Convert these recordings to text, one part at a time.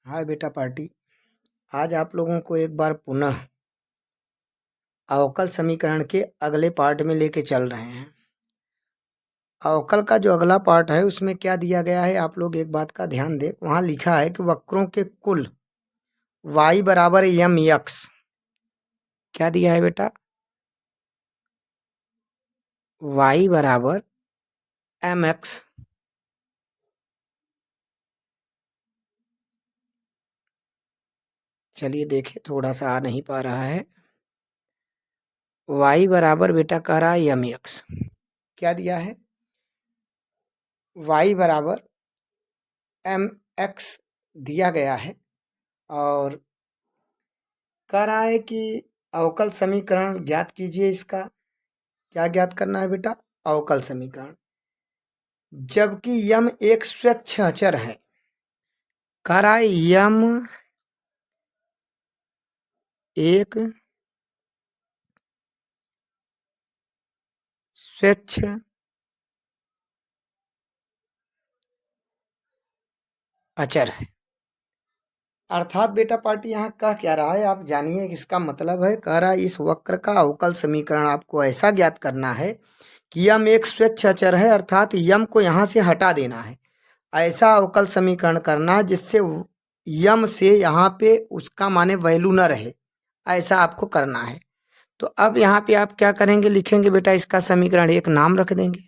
हाय बेटा पार्टी। आज आप लोगों को एक बार पुनः अवकल समीकरण के अगले पार्ट में लेके चल रहे हैं। अवकल का जो अगला पार्ट है उसमें क्या दिया गया है, आप लोग एक बात का ध्यान दें। वहाँ लिखा है कि वक्रों के कुल y बराबर एम एक्स। क्या दिया है बेटा? y बराबर एम एक्स। चलिए देखें, थोड़ा सा आ नहीं पा रहा है। y बराबर बेटा कह रहा है एम एक्स। क्या दिया है? y बराबर एम एक्स दिया गया है और कह रहा है कि अवकल समीकरण ज्ञात कीजिए। इसका क्या ज्ञात करना है बेटा? अवकल समीकरण। जबकि यम एक स्वच्छ अचर है। कह रहा है यम एक स्वच्छ अचर है। अर्थात बेटा पार्टी यहाँ कह क्या रहा है, आप जानिए। इसका मतलब है, कह रहा है इस वक्र का अवकल समीकरण आपको ऐसा ज्ञात करना है कि यम एक स्वच्छ अचर है, अर्थात यम को यहाँ से हटा देना है। ऐसा अवकल समीकरण करना जिससे यम से यहाँ पे उसका माने वैल्यू न रहे, ऐसा आपको करना है। तो अब यहाँ पे आप क्या करेंगे, लिखेंगे बेटा इसका समीकरण, एक नाम रख देंगे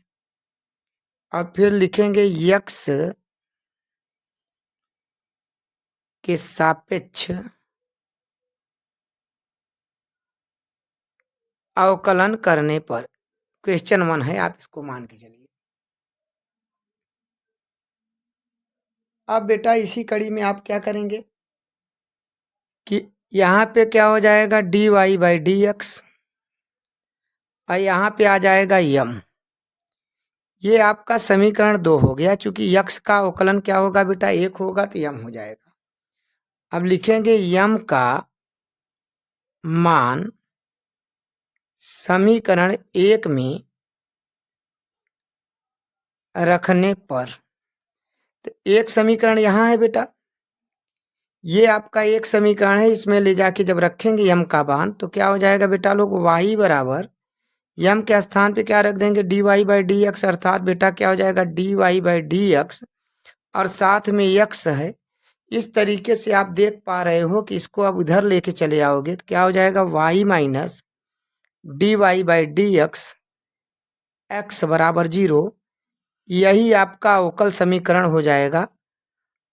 और फिर लिखेंगे यक्स के सापेक्ष अवकलन करने पर। क्वेश्चन 1 है, आप इसको मान के चलिए। अब बेटा इसी कड़ी में आप क्या करेंगे कि यहाँ पे क्या हो जाएगा, d y by d x, और यहाँ पे आ जाएगा यम। ये आपका समीकरण 2 हो गया। चूंकि यक्स का अवकलन क्या होगा बेटा, 1 होगा, तो यम हो जाएगा। अब लिखेंगे यम का मान समीकरण 1 में रखने पर। तो एक समीकरण यहाँ है बेटा, ये आपका एक समीकरण है। इसमें ले जाके जब रखेंगे यम का मान, तो क्या हो जाएगा बेटा लोग, y बराबर यम के स्थान पे क्या रख देंगे, d y by d x. अर्थात बेटा क्या हो जाएगा, d y by d x, और साथ में एक्स है। इस तरीके से आप देख पा रहे हो कि इसको अब इधर लेके चले आओगे तो क्या हो जाएगा, y minus d y by d x, x बराबर 0। यही आपका अवकल समीकरण हो जाएगा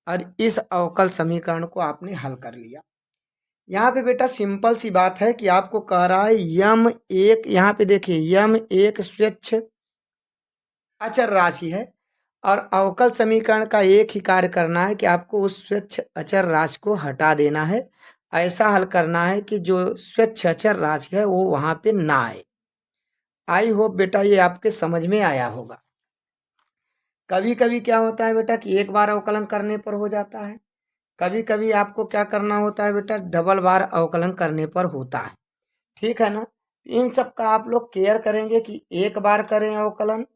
और इस अवकल समीकरण को आपने हल कर लिया। यहाँ पे बेटा सिंपल सी बात है कि आपको कह रहा है यम एक, यहाँ पे देखिए यम एक स्वच्छ अचर राशि है और अवकल समीकरण का एक ही कार्य करना है कि आपको उस स्वच्छ अचर राशि को हटा देना है। ऐसा हल करना है कि जो स्वच्छ अचर राशि है वो वहाँ पे ना आए। आई होप बेटा ये आपके समझ में आया होगा। कभी कभी क्या होता है बेटा कि एक बार अवकलन करने पर हो जाता है, कभी कभी आपको क्या करना होता है बेटा, डबल बार अवकलन करने पर होता है। ठीक है ना? इन सब का आप लोग केयर करेंगे कि एक बार करें अवकलन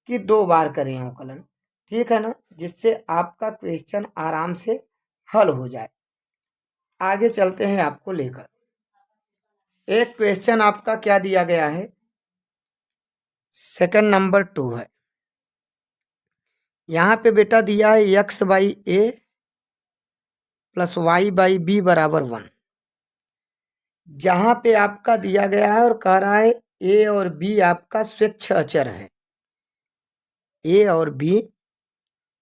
कि 2 बार करें अवकलन। ठीक है ना? जिससे आपका क्वेश्चन आराम से हल हो जाए। आगे चलते हैं आपको लेकर। एक क्वेश्चन आपका क्या दिया गया है, सेकंड नंबर 2 है। यहाँ पे बेटा दिया है x by a plus y by b बराबर 1। जहाँ पे आपका दिया गया है और कह रहा है ए और बी आपका स्वच्छ अचर है। ए और बी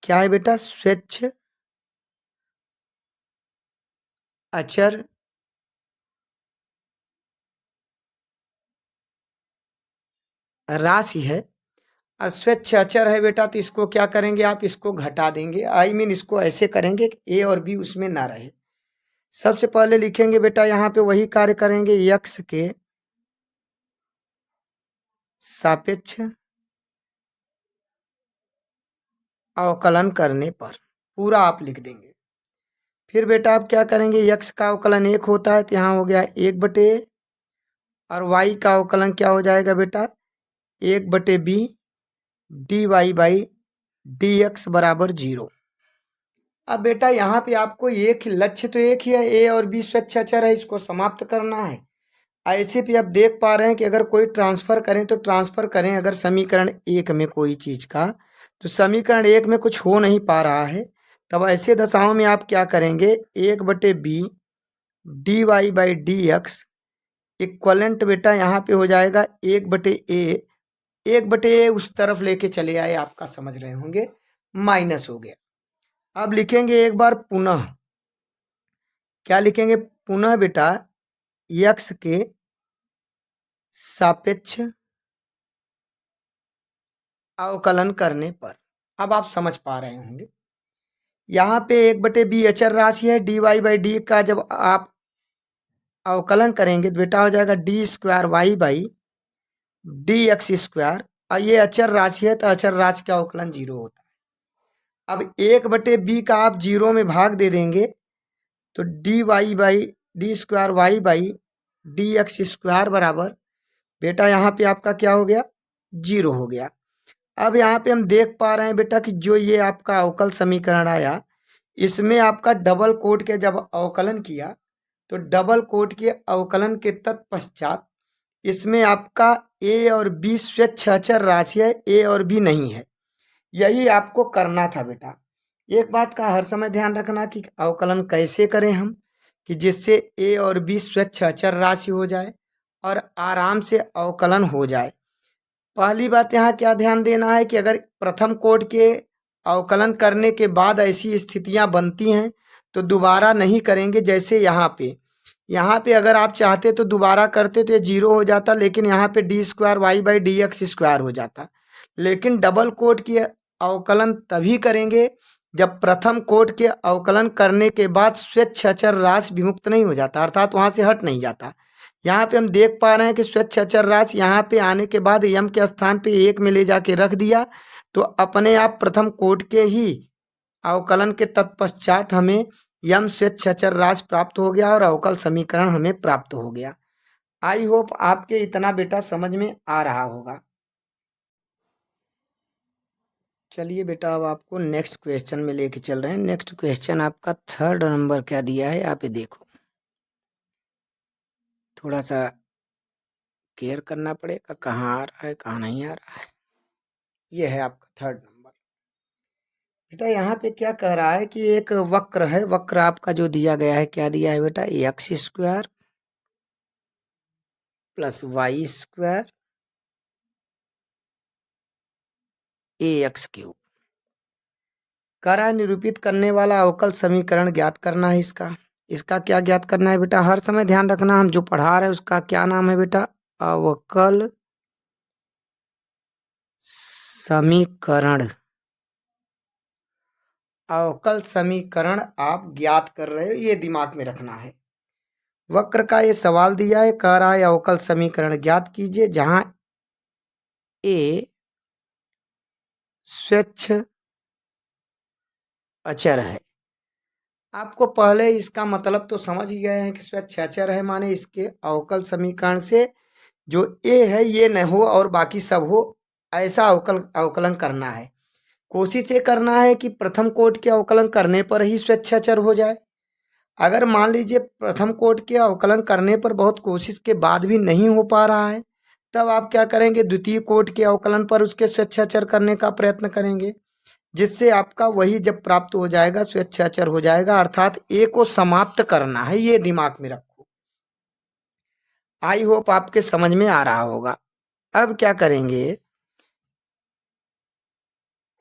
क्या है बेटा, स्वच्छ अचर राशि है। स्वच्छ अचर है बेटा, तो इसको क्या करेंगे आप, इसको घटा देंगे। आई मीन इसको ऐसे करेंगे कि ए और बी उसमें ना रहे। सबसे पहले लिखेंगे बेटा यहाँ पे वही कार्य करेंगे, यक्स के सापेक्ष अवकलन करने पर। पूरा आप लिख देंगे। फिर बेटा आप क्या करेंगे, यक्स का अवकलन 1 होता है तो यहाँ हो गया 1/a, और वाई का अवकलन क्या हो जाएगा बेटा, 1/b dy by d x बराबर 0। अब बेटा यहाँ पे आपको एक ही लक्ष्य तो एक ही है, ए और बी स्वच्छ अचर है, इसको समाप्त करना है। ऐसे भी आप देख पा रहे हैं कि अगर कोई ट्रांसफर करें तो ट्रांसफर करें अगर समीकरण एक में कोई चीज का, तो समीकरण एक में कुछ हो नहीं पा रहा है, तब ऐसे दशाओं में आप क्या करेंगे, 1/b dy/dx इक्वलेंट बेटा यहाँ पे हो जाएगा 1/a, 1/a उस तरफ लेके चले आए, आपका समझ रहे होंगे, माइनस हो गया। अब लिखेंगे एक बार पुनः, क्या लिखेंगे पुनः बेटा, यक्स के सापेक्ष अवकलन करने पर। अब आप समझ पा रहे होंगे, यहाँ पे 1/b अचर राशि है, dy/d का जब आप अवकलन करेंगे तो बेटा हो जाएगा d²y/dx², और ये अचर राशि है तो अचर राशि का अवकलन 0 होता है। अब 1/b का आप 0 में भाग दे देंगे तो dy/d² बराबर बेटा यहाँ पे आपका क्या हो गया, 0 हो गया। अब यहाँ पे हम देख पा रहे हैं बेटा कि जो ये आपका अवकल समीकरण आया, इसमें आपका डबल कोट के जब अवकलन किया तो डबल कोट के अवकलन के तत्पश्चात इसमें आपका ए और बी स्वच्छ अचर राशि है, ए और बी नहीं है, यही आपको करना था बेटा। एक बात का हर समय ध्यान रखना कि अवकलन कैसे करें हम, कि जिससे ए और बी स्वच्छ अचर राशि हो जाए और आराम से अवकलन हो जाए। पहली बात यहाँ क्या ध्यान देना है कि अगर प्रथम कोट के अवकलन करने के बाद ऐसी स्थितियां बनती हैं तो दोबारा नहीं करेंगे। जैसे यहाँ पे अगर आप चाहते तो दोबारा करते तो ये 0 हो जाता, लेकिन यहाँ पे d²y/dx² हो जाता। लेकिन डबल कोट के अवकलन तभी करेंगे जब प्रथम कोट के अवकलन करने के बाद स्वच्छ अचर राशि विमुक्त नहीं हो जाता, अर्थात वहाँ से हट नहीं जाता। यहाँ पे हम देख पा रहे हैं कि स्वच्छ अचर राशि यहाँ पे आने के बाद यम के स्थान पे 1 में ले जाके रख दिया, तो अपने आप प्रथम कोट के ही अवकलन के तत्पश्चात हमें यम स्वच्छ अचर राशि प्राप्त हो गया और अवकल समीकरण हमें प्राप्त हो गया। आई होप आपके इतना बेटा समझ में आ रहा होगा। चलिए बेटा अब आपको नेक्स्ट क्वेश्चन में लेके चल रहे हैं। नेक्स्ट क्वेश्चन आपका 3rd नंबर क्या दिया है, आप ये देखो, थोड़ा सा केयर करना पड़ेगा, कहाँ आ रहा है कहाँ नहीं आ रहा है। ये है आपका 3rd नंबर। बेटा यहाँ पे क्या कह रहा है कि एक वक्र है, वक्र आपका जो दिया गया है, क्या दिया है बेटा, x² + y² ax³ करा निरूपित करने वाला अवकल समीकरण ज्ञात करना है। इसका क्या ज्ञात करना है बेटा, हर समय ध्यान रखना, हम जो पढ़ा रहे हैं उसका क्या नाम है बेटा, अवकल समीकरण। अवकल समीकरण आप ज्ञात कर रहे हो, ये दिमाग में रखना है। वक्र का ये सवाल दिया है, कह रहा है अवकल समीकरण ज्ञात कीजिए जहां ए स्वच्छ अचर है। आपको पहले इसका मतलब तो समझ ही गए हैं कि स्वच्छ अचर है माने इसके अवकल समीकरण से जो ए है ये न हो और बाकी सब हो, ऐसा अवकलन करना है। कोशिश ये करना है कि प्रथम कोट के अवकलन करने पर ही स्वच्छ अचर हो जाए। अगर मान लीजिए प्रथम कोट के अवकलन करने पर बहुत कोशिश के बाद भी नहीं हो पा रहा है, तब आप क्या करेंगे, द्वितीय कोट के अवकलन पर उसके स्वच्छ अचर करने का प्रयत्न करेंगे, जिससे आपका वही जब प्राप्त हो जाएगा स्वच्छ अचर हो जाएगा, अर्थात ए को समाप्त करना है, ये दिमाग में रखो। आई होप आपके समझ में आ रहा होगा। अब क्या करेंगे,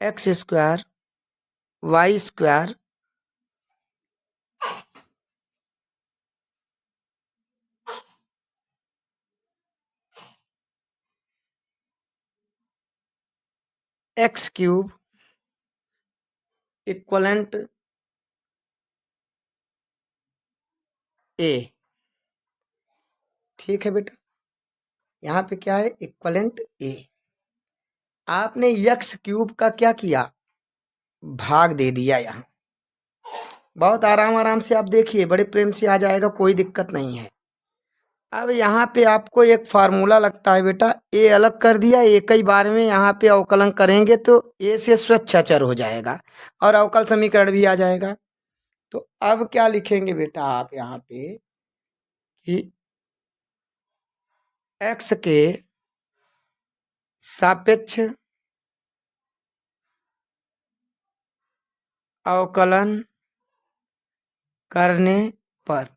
x² y² x³ equivalent a. ठीक है बेटा, यहाँ पे क्या है, इक्वलेंट ए। आपने x³ का क्या किया, भाग दे दिया। यहाँ बहुत आराम आराम से आप देखिए, बड़े प्रेम से आ जाएगा, कोई दिक्कत नहीं है। अब यहाँ पे आपको एक फार्मूला लगता है बेटा, ए अलग कर दिया, एक ही बार में यहाँ पे अवकलन करेंगे तो ए से स्वच्छ अचर हो जाएगा और अवकल समीकरण भी आ जाएगा। तो अब क्या लिखेंगे बेटा आप यहाँ पे कि x के सापेक्ष अवकलन करने पर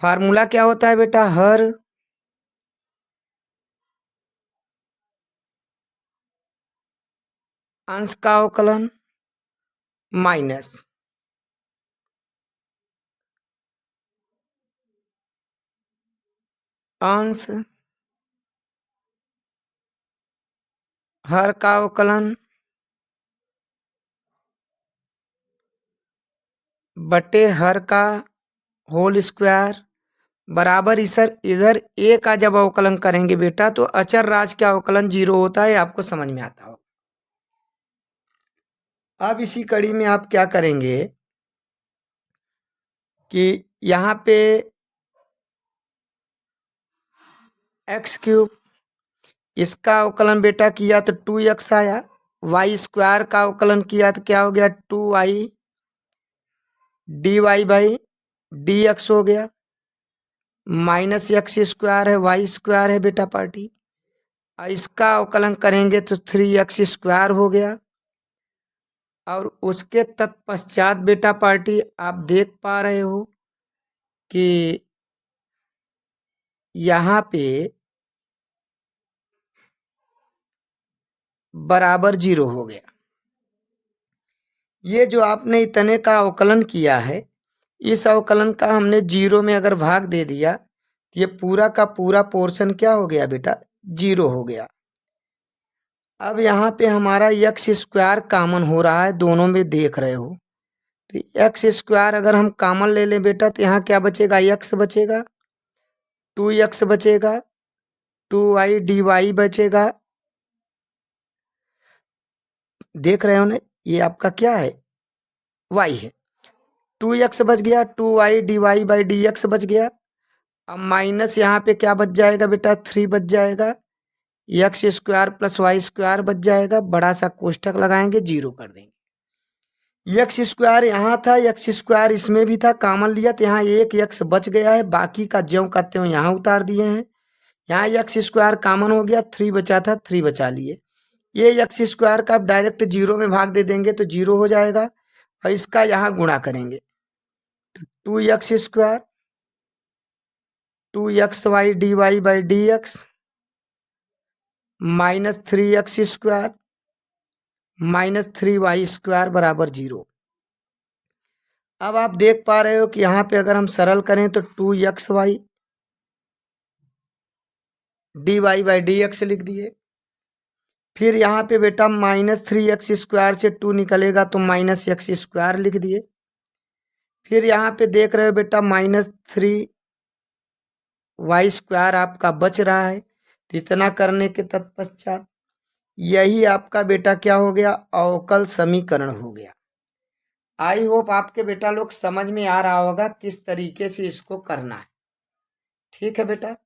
फार्मूला क्या होता है बेटा, हर अंश का अवकलन माइनस अंश हर का अवकलन बटे हर का होल स्क्वायर बराबर इधर ए का जब अवकलन करेंगे बेटा तो अचर राशि का अवकलन 0 होता है, आपको समझ में आता हो। अब इसी कड़ी में आप क्या करेंगे कि यहाँ पे एक्स क्यूब, इसका अवकलन बेटा किया तो 2x आया, वाई स्क्वायर का अवकलन किया तो क्या हो गया 2y dy बाई dx हो गया, माइनस एक्स स्क्वायर है वाई स्क्वायर है बेटा पार्टी, इसका अवकलन करेंगे तो 3x स्क्वायर हो गया। और उसके तत्पश्चात बेटा पार्टी आप देख पा रहे हो कि यहाँ पे बराबर 0 हो गया। ये जो आपने इतने का अवकलन किया है, इस अवकलन का हमने 0 में अगर भाग दे दिया तो ये पूरा का पूरा पोर्शन क्या हो गया बेटा 0 हो गया। अब यहाँ पे हमारा एक्स स्क्वायर कामन हो रहा है, दोनों में देख रहे हो, तो एक्स स्क्वायर अगर हम कामन ले लें बेटा तो यहाँ क्या बचेगा, एक्स बचेगा, 2x बचेगा, 2y dy बचेगा, देख रहे हो ना, ये आपका क्या है y है, 2x बच गया, 2y dy बाई dx बच गया। अब माइनस यहाँ पे क्या बच जाएगा बेटा 3 बच जाएगा, x square plus y square बच जाएगा, बड़ा सा कोष्ठक लगाएंगे 0 कर देंगे। एक्स स्क्वायर यहाँ था, एक्स स्क्वायर इसमें भी था, कॉमन लिया तो यहाँ एक एक्स बच गया है, बाकी का ज्यों करते हो यहाँ उतार दिए हैं। यहाँ एक्स स्क्वायर कॉमन हो गया, 3 बचा था 3 बचा लिए, ये एक्स स्क्वायर का आप डायरेक्ट 0 में भाग दे देंगे तो 0 हो जाएगा और इसका यहाँ गुणा करेंगे तो 2x square 2xy dy by dx minus 3x square minus 3y square बराबर 0। अब आप देख पा रहे हो कि यहाँ पे अगर हम सरल करें तो 2xy dy बाई dx लिख दिए, फिर यहाँ पे बेटा माइनस 3x स्क्वायर से 2 निकलेगा तो माइनस एक्स स्क्वायर लिख दिए, फिर यहाँ पे देख रहे हो बेटा माइनस 3y स्क्वायर आपका बच रहा है, तो इतना करने के तत्पश्चात यही आपका बेटा क्या हो गया, अवकल समीकरण हो गया। आई होप आपके बेटा लोग समझ में आ रहा होगा किस तरीके से इसको करना है। ठीक है बेटा,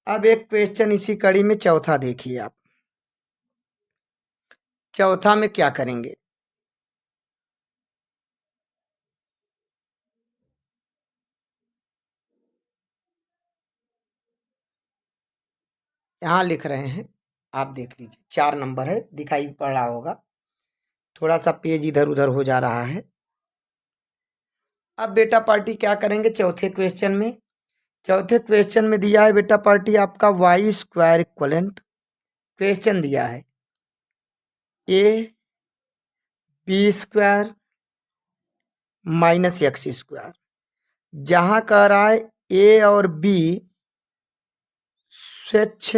अब एक क्वेश्चन इसी कड़ी में चौथा देखिए आप, चौथा में क्या करेंगे, यहाँ लिख रहे हैं, आप देख लीजिए 4 नंबर है, दिखाई पड़ रहा होगा, थोड़ा सा पेज इधर उधर हो जा रहा है। अब बेटा पार्टी क्या करेंगे चौथे क्वेश्चन में, चौथे क्वेश्चन में दिया है बेटा पार्टी आपका वाई स्क्वायर इक्वलेंट, क्वेश्चन दिया है a b square minus x square, जहां कह रहा है ए और बी स्वच्छ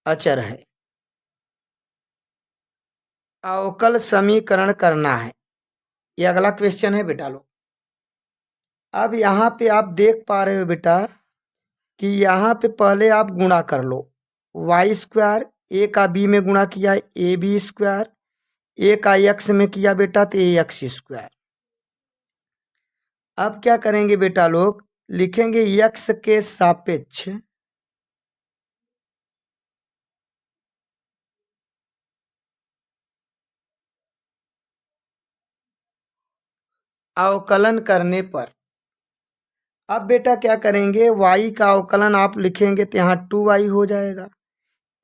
अचर है, अवकल समीकरण करना है, ये अगला क्वेश्चन है बेटा लोग। अब यहाँ पे आप देख पा रहे हो बेटा कि यहाँ पे पहले आप गुणा कर लो, वाई स्क्वायर ए का बी में गुणा किया ए बी स्क्वायर, ए का एक्स में किया बेटा तो ए एक्स स्क्वायर, अब क्या करेंगे बेटा लोग, लिखेंगे x के सापेक्ष अवकलन करने पर। अब बेटा क्या करेंगे, y का अवकलन आप लिखेंगे तो यहाँ 2y हो जाएगा।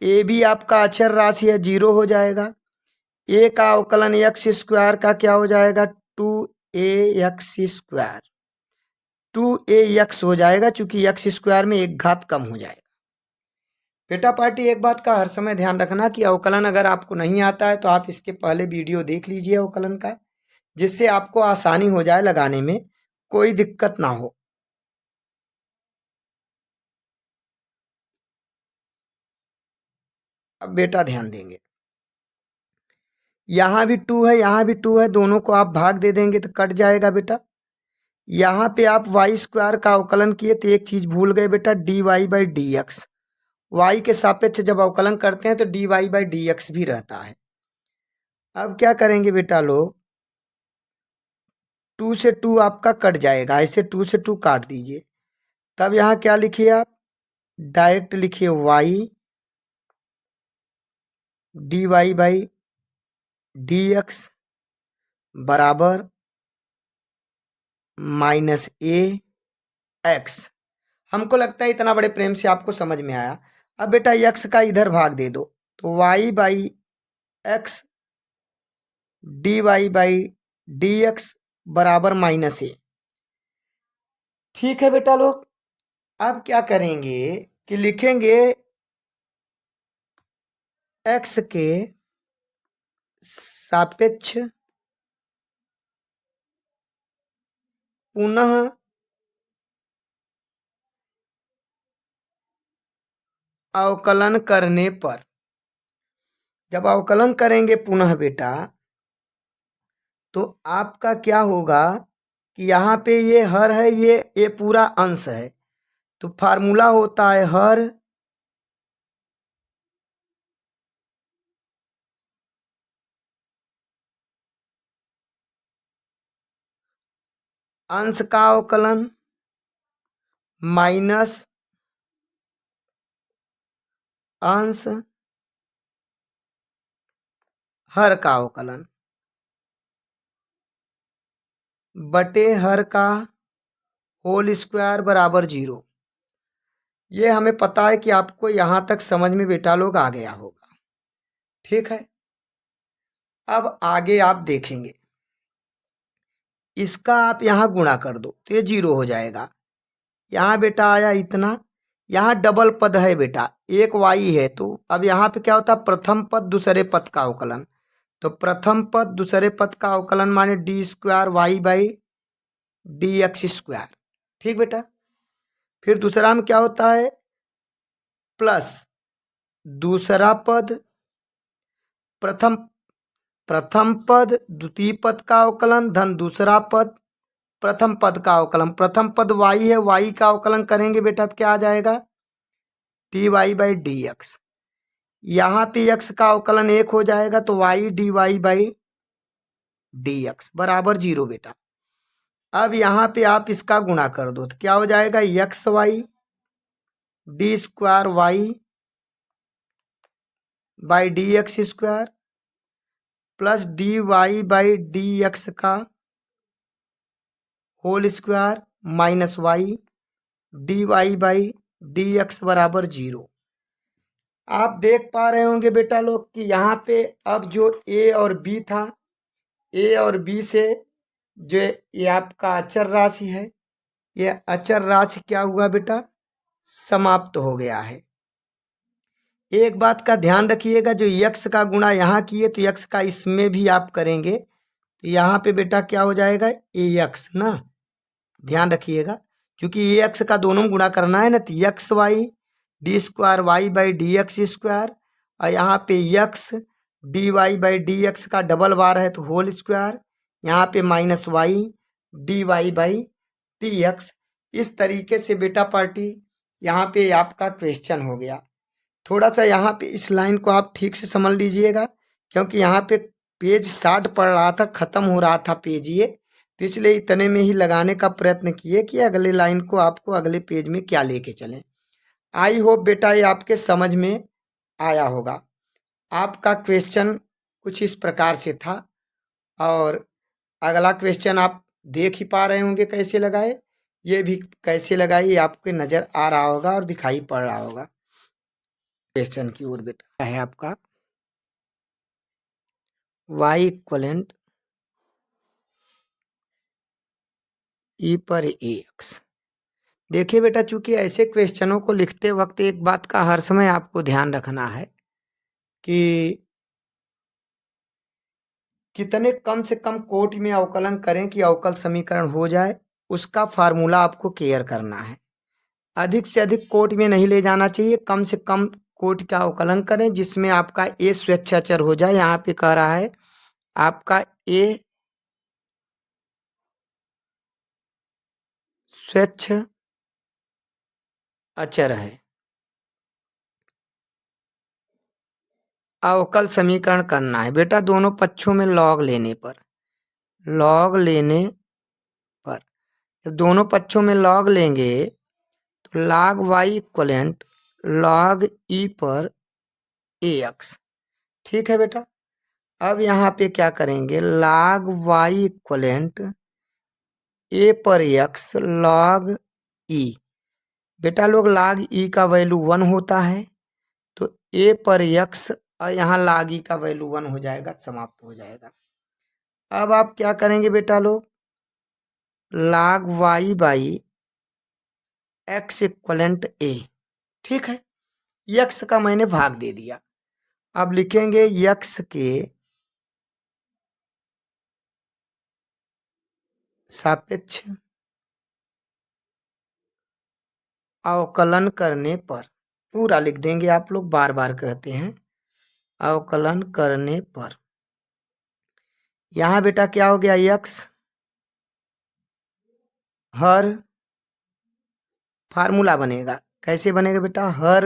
ए भी आपका अचर राशि है, 0 हो जाएगा। ए का अवकलन एक्स स्क्वायर का क्या हो जाएगा, 2ax²। 2ax हो जाएगा, चूंकि एक्स स्क्वायर में एक घात कम हो जाएगा। बेटा पार्टी एक बात का हर समय ध्यान रखना कि अवकलन अगर आपको नहीं आता है तो आप इसके पहले वीडियो देख लीजिए अवकलन का, जिससे आपको आसानी हो जाए लगाने में, कोई दिक्कत ना हो। अब बेटा ध्यान देंगे, यहाँ भी 2 है, यहाँ भी 2 है, दोनों को आप भाग दे देंगे तो कट जाएगा बेटा। यहाँ पे आप y² का अवकलन किए तो एक चीज भूल गए बेटा, dy/dx। y के सापेक्ष जब अवकलन करते हैं तो dy/dx भी रहता है। अब क्या करेंगे बेटा लोग, 2 से 2 आपका कट जाएगा, ऐसे 2 से 2 काट दीजिए। तब यहाँ क्या लिखिए आप, डायरेक्ट लिखिए y dy/dx बराबर -ax। हमको लगता है इतना बड़े प्रेम से आपको समझ में आया। अब बेटा x का इधर भाग दे दो, तो y/x dy/dx बराबर -a। ठीक है बेटा लोग, अब क्या करेंगे कि लिखेंगे x के सापेक्ष पुनः अवकलन करने पर। जब अवकलन करेंगे पुनः बेटा, तो आपका क्या होगा कि यहाँ पे ये हर है, ये पूरा अंश है, तो फार्मूला होता है हर अंश का अवकलन माइनस अंश हर का अवकलन बटे हर का होल स्क्वायर बराबर 0। ये हमें पता है कि आपको यहाँ तक समझ में बेटा लोग आ गया होगा। ठीक है, अब आगे आप देखेंगे, इसका आप यहाँ गुणा कर दो तो ये 0 हो जाएगा। यहाँ बेटा आया इतना, यहाँ डबल पद है बेटा, एक y है, तो अब यहाँ पे क्या होता है, प्रथम पद दूसरे पद का अवकलन। तो प्रथम पद दूसरे पद का अवकलन माने d²y/dx²। ठीक बेटा, फिर दूसरा में क्या होता है, प्लस दूसरा पद प्रथम पद द्वितीय पद का अवकलन धन दूसरा पद प्रथम पद का अवकलन। प्रथम पद y है, y का अवकलन करेंगे बेटा तो क्या आ जाएगा, dy/dx। यहाँ पे x का अवकलन 1 हो जाएगा, तो y dy/dx बराबर 0 बेटा। अब यहाँ पे आप इसका गुणा कर दो तो क्या हो जाएगा, xy d²y/dx² प्लस dy/dx का whole square minus y dy/dx बराबर 0। आप देख पा रहे होंगे बेटा लोग कि यहाँ पे अब जो a और b था, a और b से जो ये आपका अचर राशि है, ये अचर राशि क्या हुआ बेटा, समाप्त हो गया है। एक बात का ध्यान रखिएगा, जो x का गुणा यहाँ किए तो x का इसमें भी आप करेंगे तो यहाँ पे बेटा क्या हो जाएगा, ax ना, ध्यान रखिएगा, क्योंकि ax का दोनों में गुणा करना है ना, तो xy d²y/dx², और यहाँ पे x dy/dx का डबल बार है तो होल स्क्वायर, यहाँ पे माइनस y dy/dx। इस तरीके से बेटा पार्टी यहाँ पे आपका क्वेश्चन हो गया। थोड़ा सा यहाँ पे इस लाइन को आप ठीक से समझ लीजिएगा, क्योंकि यहाँ पे पेज 60 पढ़ रहा था, ख़त्म हो रहा था पेज ये, तो इसलिए इतने में ही लगाने का प्रयत्न किए कि अगले लाइन को आपको अगले पेज में क्या लेके चलें। आई होप बेटा ये आपके समझ में आया होगा। आपका क्वेश्चन कुछ इस प्रकार से था और अगला क्वेश्चन आप देख ही पा रहे होंगे कैसे लगाए, ये भी कैसे लगाए ये आपके नज़र आ रहा होगा और दिखाई पड़ रहा होगा। क्वेश्चन की ओर बेटा है आपका y इक्वलेंट ई पर ए एक्स। देखिए बेटा, चूंकि ऐसे क्वेश्चनों को लिखते वक्त एक बात का हर समय आपको ध्यान रखना है कि कितने कम से कम कोटि में अवकलन करें कि अवकल समीकरण हो जाए, उसका फार्मूला आपको क्लियर करना है। अधिक से अधिक कोटि में नहीं ले जाना चाहिए, कम से कम कोटि का अवकलन करें जिसमें आपका ए स्वेच्छाचर हो जाए। यहाँ पे कह रहा है आपका ए स्वेच्छ अचर है। अवकल समीकरण करना है बेटा दोनों पक्षों में लॉग लेने पर। जब दोनों पक्षों में लॉग लेंगे तो log y equivalent log e पर ए एक्स। ठीक है बेटा, अब यहाँ पे क्या करेंगे, log y इक्वलेंट ए पर एक्स log e। बेटा लोग log e का वैल्यू 1 होता है तो ए पर एक्स और यहाँ log e का वैल्यू 1 हो जाएगा, समाप्त हो जाएगा। अब आप क्या करेंगे बेटा लोग, log y by x equivalent a. ठीक है, यक्स का मैंने भाग दे दिया। अब लिखेंगे यक्स के सापेक्ष अवकलन करने पर, पूरा लिख देंगे, आप लोग बार बार कहते हैं अवकलन करने पर। यहां बेटा क्या हो गया, यक्स हर, फार्मूला बनेगा, कैसे बनेगा बेटा, हर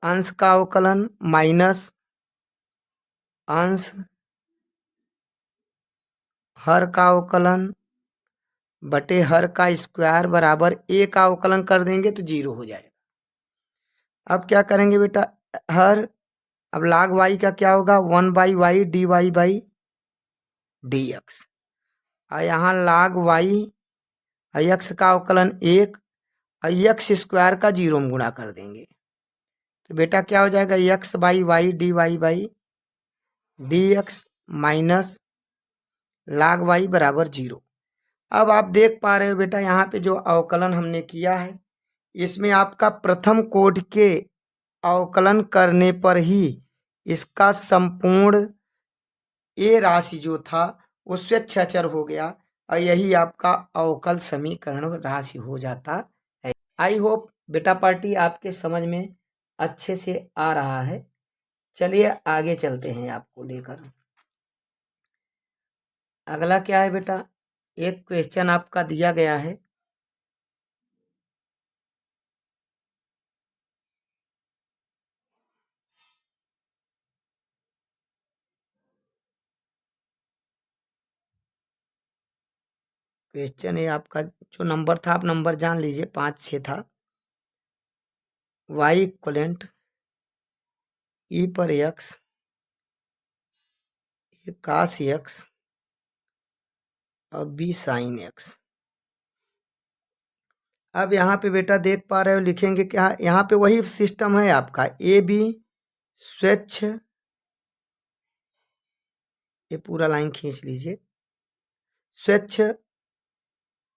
अंश का अवकलन माइनस अंश हर का अवकलन बटे हर का स्क्वायर बराबर ए का अवकलन कर देंगे तो 0 हो जाएगा। अब क्या करेंगे बेटा, हर, अब log y का क्या होगा, 1 by y d y by d x. और यहाँ log y यक्स का अवकलन 1 और यक्स स्क्वायर का 0 में गुणा कर देंगे तो बेटा क्या हो जाएगा, x by y d y by d x minus log y बराबर 0। अब आप देख पा रहे हो बेटा यहाँ पे जो अवकलन हमने किया है इसमें आपका प्रथम कोटि के अवकलन करने पर ही इसका संपूर्ण ए राशि जो था वो स्वेच्छाचर हो गया और यही आपका अवकल समीकरण राशि हो जाता है। आई होप बेटा पार्टी आपके समझ में अच्छे से आ रहा है। चलिए आगे चलते हैं आपको लेकर। अगला क्या है बेटा, एक क्वेश्चन आपका दिया गया है, क्वेश्चन है आपका, जो नंबर था आप नंबर जान लीजिए, 5-6 था। y इक्वलेंट ई पर एक्स कास एक्स और बी साइन एक्स। अब यहाँ पे बेटा देख पा रहे हो, लिखेंगे क्या, यहाँ पे वही सिस्टम है आपका, ए बी स्वेच्छ, ये पूरा लाइन खींच लीजिए, स्वेच्छ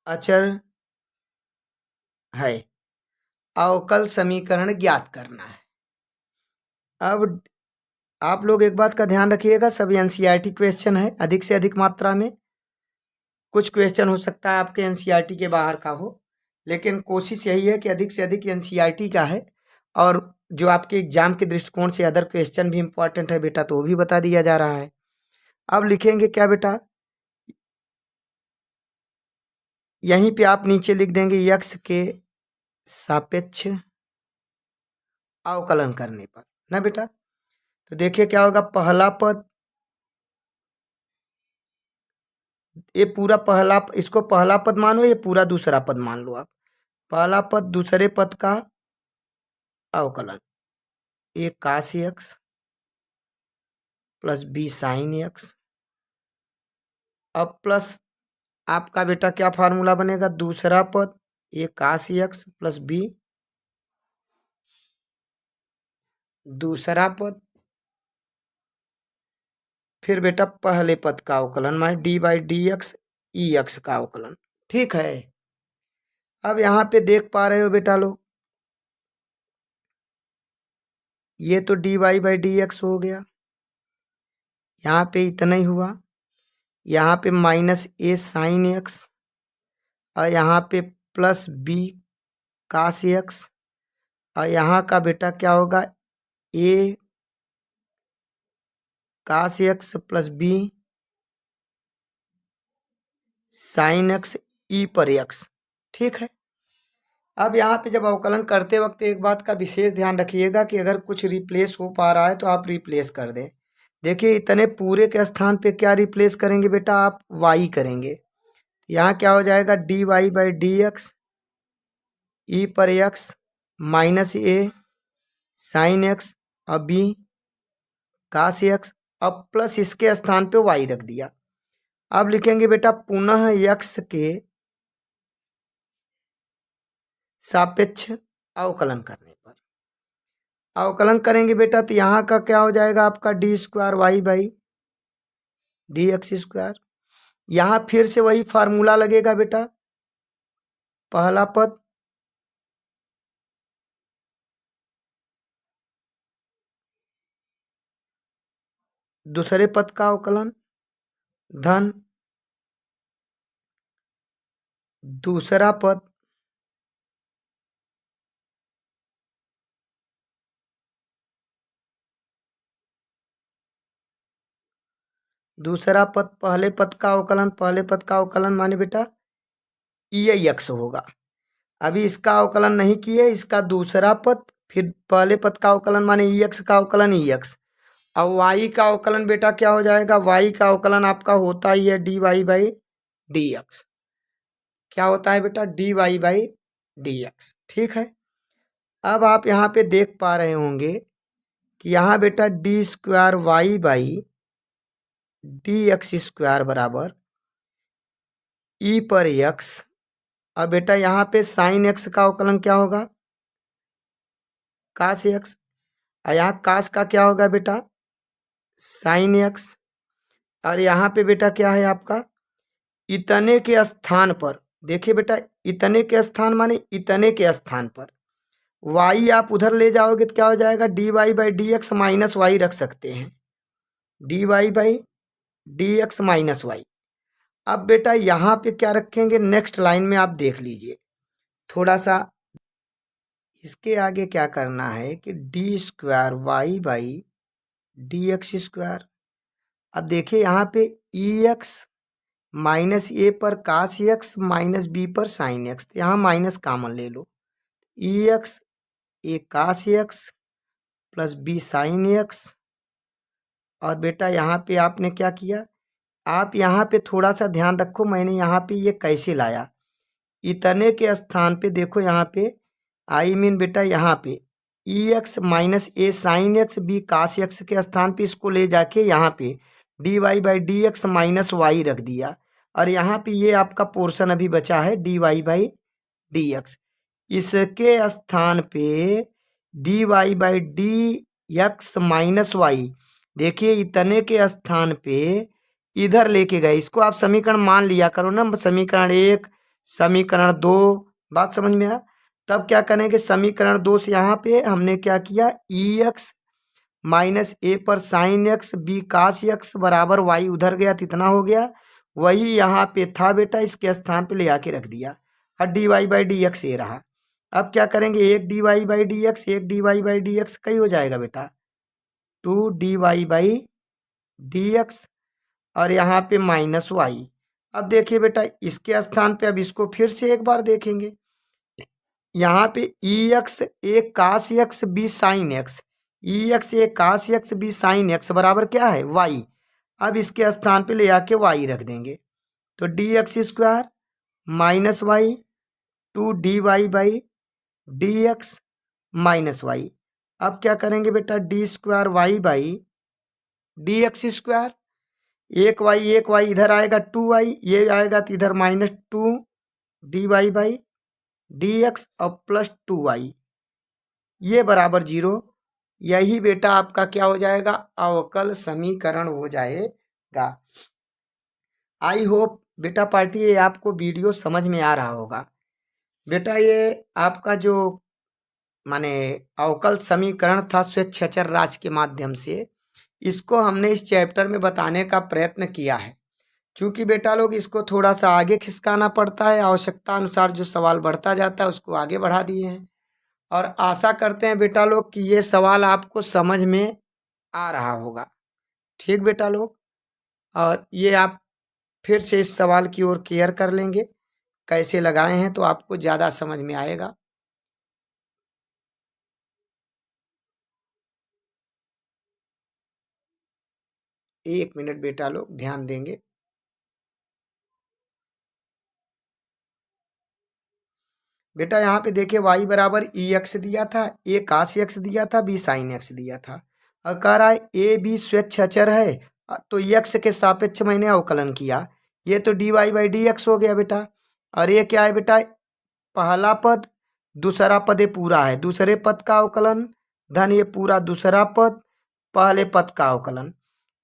अचर है, अवकल समीकरण ज्ञात करना है। अब आप लोग एक बात का ध्यान रखिएगा, सभी एनसीईआरटी क्वेश्चन है, अधिक से अधिक मात्रा में। कुछ क्वेश्चन हो सकता है आपके एनसीईआरटी के बाहर का हो, लेकिन कोशिश यही है कि अधिक से अधिक एनसीईआरटी का है। और जो आपके एग्जाम के दृष्टिकोण से अदर क्वेश्चन भी इम्पोर्टेंट है बेटा, तो वो भी बता दिया जा रहा है। अब लिखेंगे क्या बेटा, यहीं पे आप नीचे लिख देंगे यक्स के सापेक्ष अवकलन करने पर ना बेटा। तो देखिए क्या होगा, पहला पद, ये पूरा पहला, इसको पहला पद मानो, ये पूरा दूसरा पद मान लो आप। पहला पद दूसरे पद का अवकलन, a cos x plus b sine x. अब प्लस आपका बेटा क्या फार्मूला बनेगा, दूसरा पद ए काश एक्स प्लस बी, दूसरा पद, फिर बेटा पहले पद का अवकलन माने D by d x E x का अवकलन। ठीक है। अब यहाँ पे देख पा रहे हो बेटा लोग, ये तो d y by d x हो गया, यहाँ पे इतना ही हुआ, यहाँ पे माइनस ए साइन एक्स और यहाँ पे प्लस बी कास एक्स, और यहाँ का बेटा क्या होगा, a cos x plus b sine x e पर एक्स। ठीक है। अब यहाँ पे जब अवकलन करते वक्त एक बात का विशेष ध्यान रखिएगा कि अगर कुछ रिप्लेस हो पा रहा है तो आप रिप्लेस कर दें। देखिए इतने पूरे के स्थान पे क्या रिप्लेस करेंगे बेटा, आप वाई करेंगे। यहाँ क्या हो जाएगा, d y by d x e पर x minus a sine x और बी कास एक्स। अब प्लस इसके स्थान पे वाई रख दिया। अब लिखेंगे बेटा पुनः एक्स के सापेक्ष अवकलन करने पर, अवकलन करेंगे बेटा तो यहाँ का क्या हो जाएगा आपका, d square y by d x square. यहाँ फिर से वही फार्मूला लगेगा बेटा, पहला पद दूसरे पद का अवकलन धन दूसरा पद दूसरा पद पहले पद का अवकलन, पहले पद का अवकलन माने बेटा ई एक्स होगा। अभी इसका अवकलन नहीं किए, इसका दूसरा पद, फिर पहले पद का अवकलन माने ई एक्स का अवकलन ई एक्स। अब वाई का अवकलन बेटा क्या हो जाएगा, वाई का अवकलन आपका होता ही है d y by d x. क्या होता है बेटा, d y by d x. ठीक है। अब आप यहाँ पे देख पा रहे होंगे कि यहाँ बेटा d square y by d x square बराबर ई पर एक्स। अब बेटा यहाँ पे साइन एक्स का अवकलन क्या होगा, कास एक्स, और यहाँ कास का क्या होगा बेटा, साइन एक्स। और यहाँ पे बेटा क्या है आपका, इतने के स्थान पर, देखिए बेटा इतने के स्थान माने इतने के स्थान पर वाई आप उधर ले जाओगे तो क्या हो जाएगा, d y by d x minus y रख सकते हैं, d y by d x minus y. अब बेटा यहाँ पे क्या रखेंगे, नेक्स्ट लाइन में आप देख लीजिए थोड़ा सा, इसके आगे क्या करना है कि d square y by d x square. अब देखिए यहाँ पे ई एक्स माइनस ए पर कास एक्स माइनस बी पर साइन एक्स, तो यहाँ माइनस कॉमन ले लो, e x a cos x plus b sine x. और बेटा यहाँ पे आपने क्या किया, आप यहाँ पे थोड़ा सा ध्यान रखो, मैंने यहाँ पे ये कैसे लाया, इतने के स्थान पे देखो यहाँ पे आई मीन बेटा यहाँ पे e x minus a sine x b cos x के स्थान पे इसको ले जाके यहाँ पे d y by d x minus y रख दिया। और यहाँ पे ये आपका पोर्शन अभी बचा है d y by d x, इसके स्थान पे d y by d x minus y, देखिए इतने के स्थान पे इधर लेके गए, इसको आप समीकरण मान लिया करो ना, समीकरण 1 समीकरण 2, बात समझ में आया। तब क्या करेंगे, समीकरण 2 से यहाँ पे हमने क्या किया, ई एक्स माइनस ए पर sine x b cos x बराबर वाई उधर गया तो इतना हो गया, वही यहाँ पे था बेटा इसके स्थान पे ले आके रख दिया, और d y by d x ये रहा। अब क्या करेंगे, एक d y by d x एक d y by d x कई हो जाएगा बेटा 2 d y by d x, और यहाँ पे माइनस वाई। अब देखिए बेटा इसके स्थान पे अब इसको फिर से एक बार देखेंगे, यहाँ पे e x a cos x B sine x, E x a cos x B sine x बराबर क्या है वाई। अब इसके स्थान पे ले आके वाई रख देंगे तो d x square minus y 2 dy by d x minus y. अब क्या करेंगे बेटा d square y by d x square, एक वाई इधर आएगा 2y, ये आएगा तो इधर -2 dy बाई डी एक्स और +2y, ये बराबर 0। यही बेटा आपका क्या हो जाएगा अवकल समीकरण हो जाएगा। आई होप बेटा पार्टी ये आपको वीडियो समझ में आ रहा होगा। बेटा ये आपका जो माने अवकल समीकरण था स्वेच्छाचार राशि के माध्यम से, इसको हमने इस चैप्टर में बताने का प्रयत्न किया है। क्योंकि बेटा लोग इसको थोड़ा सा आगे खिसकाना पड़ता है, आवश्यकता अनुसार जो सवाल बढ़ता जाता है उसको आगे बढ़ा दिए हैं। और आशा करते हैं बेटा लोग कि ये सवाल आपको समझ में आ रहा होगा। ठीक बेटा लोग, और ये आप फिर से इस सवाल की ओर केयर कर लेंगे, कैसे लगाए हैं तो आपको ज़्यादा समझ में आएगा। एक मिनट बेटा लोग ध्यान देंगे। बेटा यहाँ पे देखिए y बराबर ई एक्स दिया था, ए कास एक्स दिया था, बी साइन एक्स दिया था। और कह रहा है ए बी स्वेच्छाचर है, तो एक्स के सापेक्ष मैंने अवकलन किया, ये तो dy बाई डी एक्स हो गया बेटा। और ये क्या है बेटा पहला पद दूसरा पद, ये पूरा है दूसरे पद का अवकलन धन ये पूरा दूसरा पद पहले पद का अवकलन।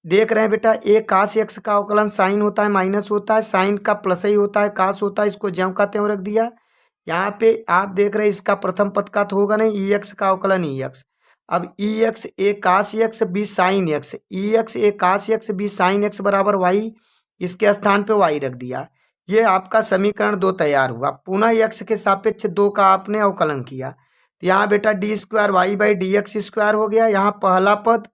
देख रहे हैं बेटा ए कास एक्स का अवकलन साइन होता है माइनस होता है, साइन का प्लस ही होता है, कास होता है, इसको ज्यों का त्यों रख दिया। यहाँ पे आप देख रहे हैं इसका प्रथम पद का तो होगा नहीं, ई एक्स का अवकलन ई एक्स। अब ई x a cos x B sine x, E x a cos x B sine x बराबर वाई, इसके स्थान पे वाई रख दिया। ये आपका समीकरण 2 तैयार हुआ। पुनः एक्स के सापेक्ष 2 का आपने अवकलन किया तो यहाँ बेटा d square y by d x square हो गया। यहाँ पहला पद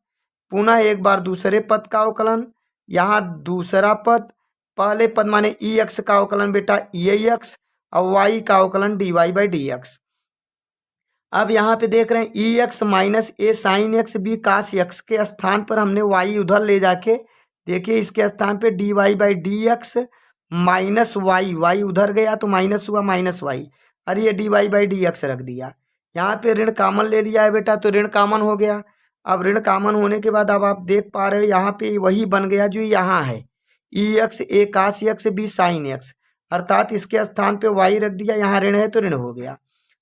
पुनः एक बार दूसरे पद का अवकलन, यहाँ दूसरा पद पहले पद माने ई एक्स का अवकलन बेटा ई एक्स और वाई का अवकलन d y by d x. अब यहाँ पे देख रहे हैं e x minus a sine x b cos x के स्थान पर हमने वाई उधर ले जाके देखिए इसके स्थान पे d y by d x minus y, y उधर गया तो माइनस हुआ माइनस वाई, और ये d y by d x रख दिया। यहाँ पे ऋण कामन ले लिया है बेटा तो ऋण कामन हो गया। अब ऋण कामन होने के बाद अब आप देख पा रहे हो यहाँ पे वही बन गया जो यहाँ है ई x a cos x B sine x, अर्थात इसके स्थान पे वाई रख दिया, यहाँ ऋण है तो ऋण हो गया।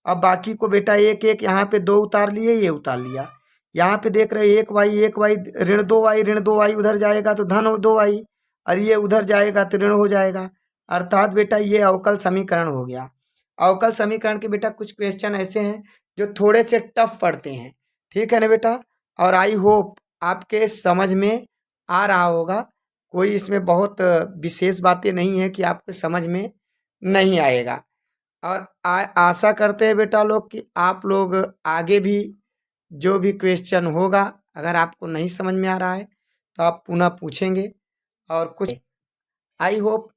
अब बाकी को बेटा एक एक यहाँ पे 2 उतार लिए, ये उतार लिया। यहाँ पे देख रहे एक वाई ऋण 2 वाई उधर जाएगा तो धन 2 वाई, और ये उधर जाएगा तो ऋण हो जाएगा। अर्थात बेटा ये अवकल समीकरण हो गया। अवकल समीकरण के बेटा कुछ क्वेश्चन ऐसे हैं जो थोड़े से टफ पड़ते हैं, ठीक है ना बेटा। और आई होप आपके समझ में आ रहा होगा, कोई इसमें बहुत विशेष बातें नहीं है कि आपको समझ में नहीं आएगा। और आशा करते हैं बेटा लोग कि आप लोग आगे भी जो भी क्वेश्चन होगा अगर आपको नहीं समझ में आ रहा है तो आप पुनः पूछेंगे। और कुछ आई होप